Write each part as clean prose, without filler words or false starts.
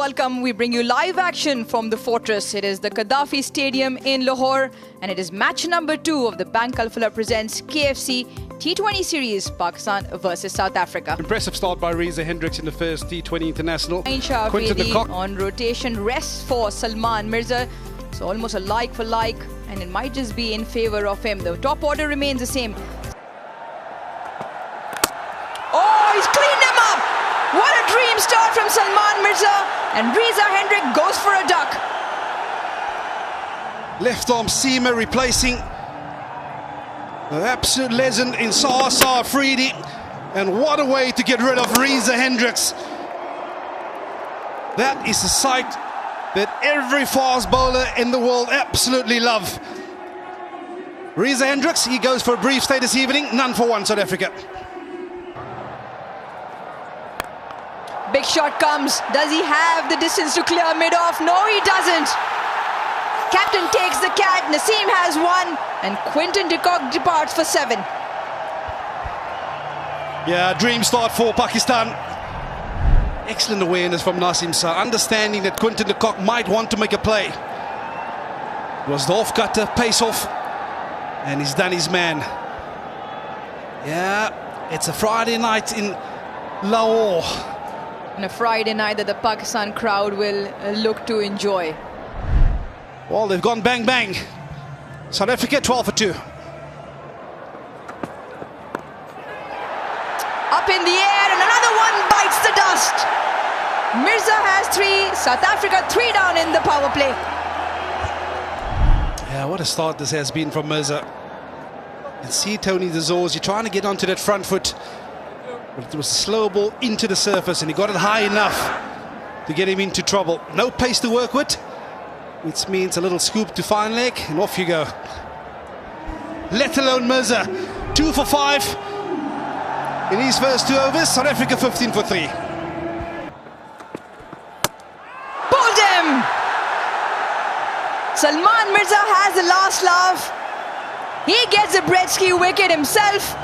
Welcome, we bring you live action from the fortress. It is the Gaddafi Stadium in Lahore and it is match number 2 of the Bank Alfala presents KFC T20 series, Pakistan versus South Africa. Impressive start by Reza Hendricks in the first T20 international. Quinton the Kock on rotation, rest for Salman Mirza. So almost a like for like, and it might just be in favor of him. The top order remains the same. Oh, he's cleaned him up! What a dream start from Salman Mirza, and Reza Hendricks goes for a duck. Left arm seamer replacing the absolute legend in Saim Ayub, and what a way to get rid of Reza Hendricks. That is a sight that every fast bowler in the world absolutely love. Reza Hendricks, he goes for a brief stay this evening, none for one South Africa. Big shot comes. Does he have the distance to clear mid-off? No, he doesn't. Captain takes the cat. Naseem has 1, and Quinton de Kock departs for 7. Yeah, dream start for Pakistan. Excellent awareness from Naseem Sir, understanding that Quinton de Kock might want to make a play. It was the off-cutter, pace off, and he's done his man. Yeah, it's a Friday night in Lahore. On a Friday night that the Pakistan crowd will look to enjoy. Well, they've gone bang bang. South Africa 12 for 2. Up in the air, and another one bites the dust. Mirza has 3, South Africa 3 down in the power play. Yeah, what a start this has been from Mirza. And see Tony the Zors, you're trying to get onto that front foot. But it was a slow ball into the surface, and he got it high enough to get him into trouble. No pace to work with, which means a little scoop to fine leg, and off you go. Let alone Mirza. 2 for 5 in his first 2 overs. South Africa 15 for 3. Pulled him! Salman Mirza has the last laugh. He gets a Brevis wicket himself.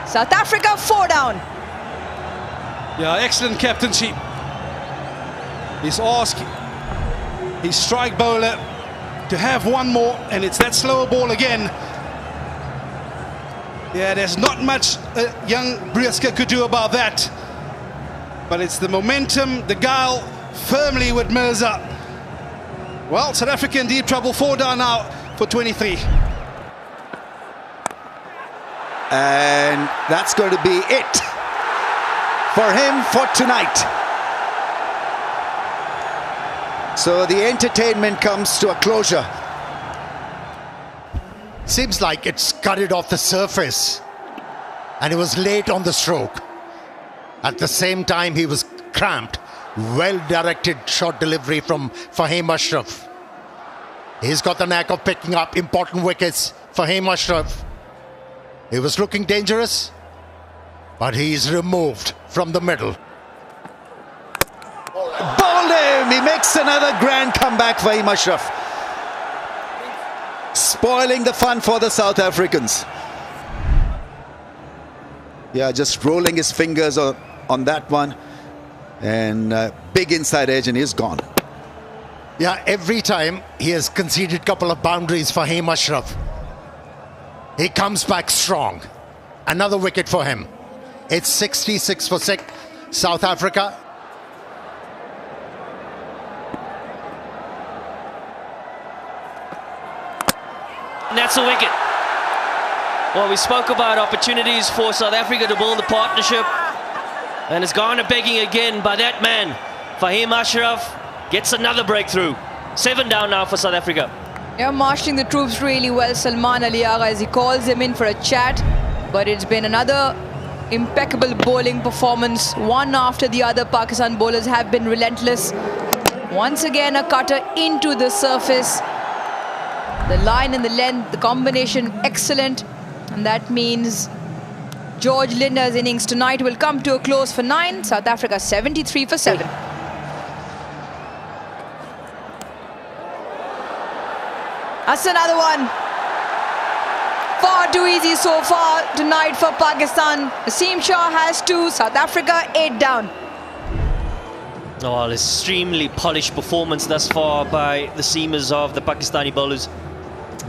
South Africa 4 down. Yeah, excellent captaincy. He's asked his strike bowler to have 1 more, and it's that slower ball again. Yeah, there's not much young Brevis could do about that. But it's the momentum, the guile, firmly with Mirza. Well, South Africa in deep trouble, 4 down now for 23. And that's going to be it for him for tonight. So the entertainment comes to a closure. Seems like it's scudded off the surface, and he was late on the stroke. At the same time, he was cramped. Well-directed shot delivery from Faheem Ashraf. He's got the knack of picking up important wickets. Faheem Ashraf. He was looking dangerous, but he's removed from the middle. Bowled him! He makes another grand comeback for Faheem Ashraf. Spoiling the fun for the South Africans. Yeah, just rolling his fingers on that one. And big inside edge, and he's gone. Yeah, every time he has conceded a couple of boundaries for Faheem Ashraf. He comes back strong. Another wicket for him. It's 66 for 6, South Africa. And that's a wicket. Well, we spoke about opportunities for South Africa to build a partnership, and it's gone a begging again by that man. Faheem Ashraf gets another breakthrough. 7 down now for South Africa. Yeah, marshalling the troops really well, Salman Ali Agha, as he calls him in for a chat. But it's been another impeccable bowling performance. One after the other, Pakistan bowlers have been relentless. Once again, a cutter into the surface. The line and the length, the combination, excellent. And that means George Linder's innings tonight will come to a close for 9. South Africa 73 for 7. That's another one. Far too easy so far tonight for Pakistan. Naseem Shah has 2, South Africa 8 down. Oh, an extremely polished performance thus far by the seamers of the Pakistani bowlers.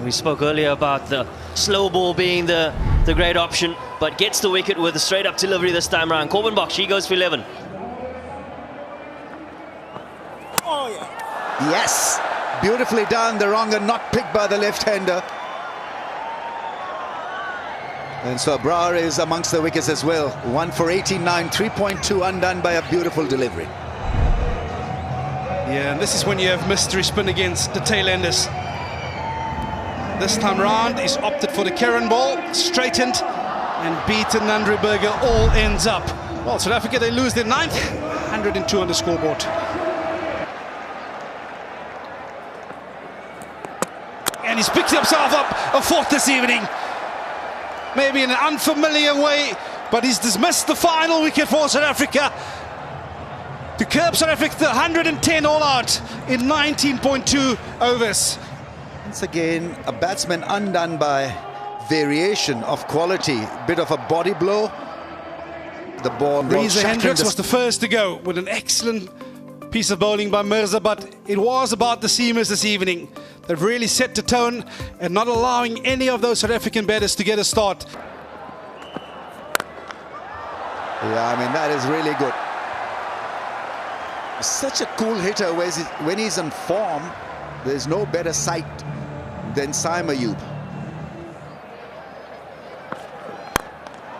We spoke earlier about the slow ball being the great option, but gets the wicket with a straight up delivery this time around. Corbin Box, she goes for 11. Oh, yeah. Yes, beautifully done. The wronger not picked by the left-hander. And so Brar is amongst the wickets as well. 1 for 89, 3.2 undone by a beautiful delivery. Yeah, and this is when you have mystery spin against the tail-enders. This time round, he's opted for the Karen ball, straightened and beaten Nandriberger, all ends up. Well, South Africa, they lose their 9th, 102 on the scoreboard. And he's picked himself up a 4th this evening. Maybe in an unfamiliar way, but he's dismissed the final wicket for South Africa to curb South Africa to 110 all out in 19.2 overs. Once again, a batsman undone by variation of quality. Bit of a body blow. The ball... Reza Hendricks was the first to go with an excellent piece of bowling by Mirza, but it was about the seamers this evening. They've really set the tone and not allowing any of those South African batters to get a start. Yeah, I mean, that is really good. Such a cool hitter. When he's in form, there's no better sight than Saim Ayub.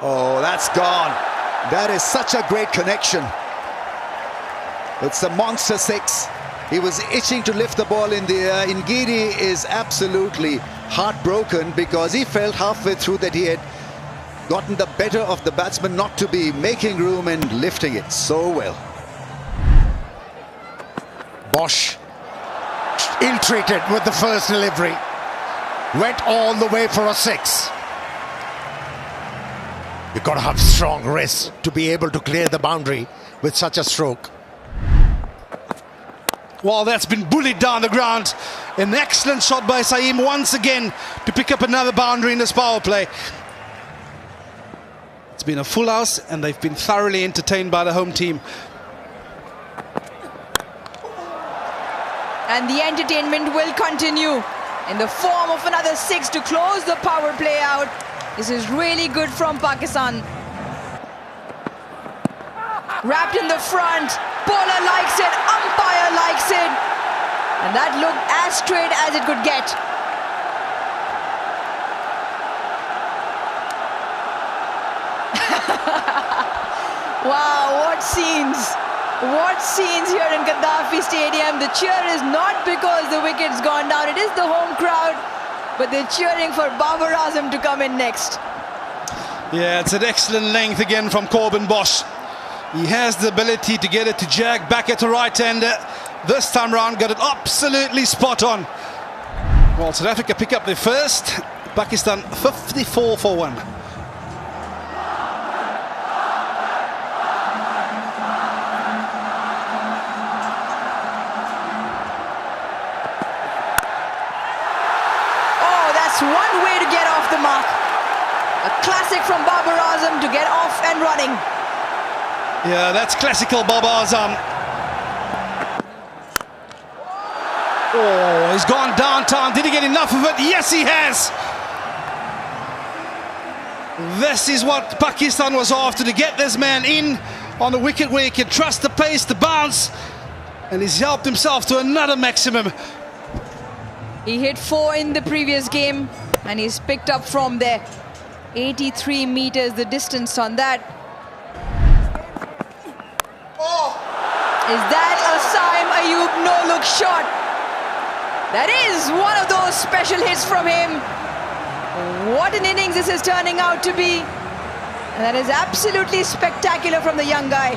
Oh, that's gone. That is such a great connection. It's a monster 6. He was itching to lift the ball in the air. Ngidi is absolutely heartbroken because he felt halfway through that he had gotten the better of the batsman not to be making room and lifting it so well. Bosch, ill-treated with the first delivery. Went all the way for a 6. You've got to have strong wrists to be able to clear the boundary with such a stroke. Well, that's been bullied down the ground. An excellent shot by Saim once again to pick up another boundary in this power play. It's been a full house and they've been thoroughly entertained by the home team. And the entertainment will continue in the form of another 6 to close the power play out. This is really good from Pakistan. Wrapped in the front, bowler likes it, umpire likes it. And that looked as straight as it could get. Wow, what scenes. What scenes here in Gaddafi Stadium. The cheer is not because the wicket's gone down. It is the home crowd, but they're cheering for Babar Azam to come in next. Yeah, it's an excellent length again from Corbin Bosch. He has the ability to get it to jag back at the right-hander. This time round, got it absolutely spot on. Well, South Africa pick up their first. Pakistan 54 for 1. One way to get off the mark. A classic from Babar Azam to get off and running. Yeah, that's classical Babar Azam. Oh, he's gone downtown. Did he get enough of it? Yes, he has. This is what Pakistan was after, to get this man in on the wicket where he can trust the pace, the bounce, and he's helped himself to another maximum. He hit 4 in the previous game and he's picked up from there. 83 meters the distance on that. Oh. Is that a Saim Ayub no-look shot? That is one of those special hits from him. What an innings this is turning out to be. And that is absolutely spectacular from the young guy.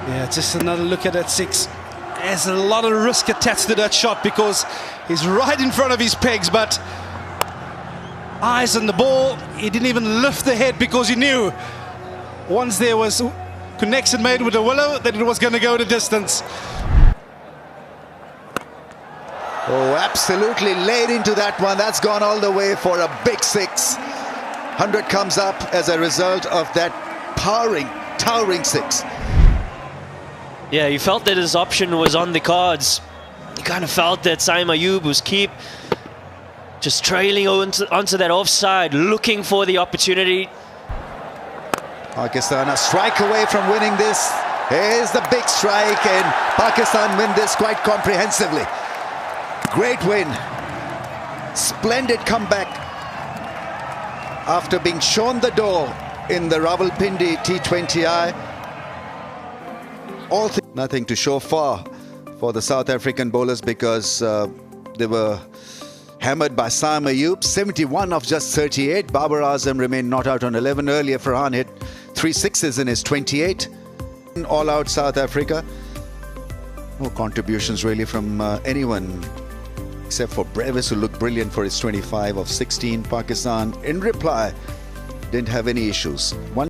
Yeah, just another look at that 6. There's a lot of risk attached to that shot because he's right in front of his pegs, but eyes on the ball. He didn't even lift the head because he knew once there was connection made with the willow that it was going to go the distance. Oh, absolutely laid into that one. That's gone all the way for a big 6. 100 comes up as a result of that towering 6. Yeah, you felt that his option was on the cards. You kind of felt that Saim Ayub was just trailing onto that offside, looking for the opportunity. Pakistan a strike away from winning this. Here's the big strike, and Pakistan win this quite comprehensively. Great win. Splendid comeback after being shown the door in the Rawalpindi T20I. Nothing to show for the South African bowlers, because they were hammered by Saim Ayub. 71 of just 38. Babar Azam remained not out on 11. Earlier, Farhan hit 3 sixes in his 28. All out South Africa. No contributions really from anyone except for Brevis, who looked brilliant for his 25 of 16. Pakistan, in reply, didn't have any issues.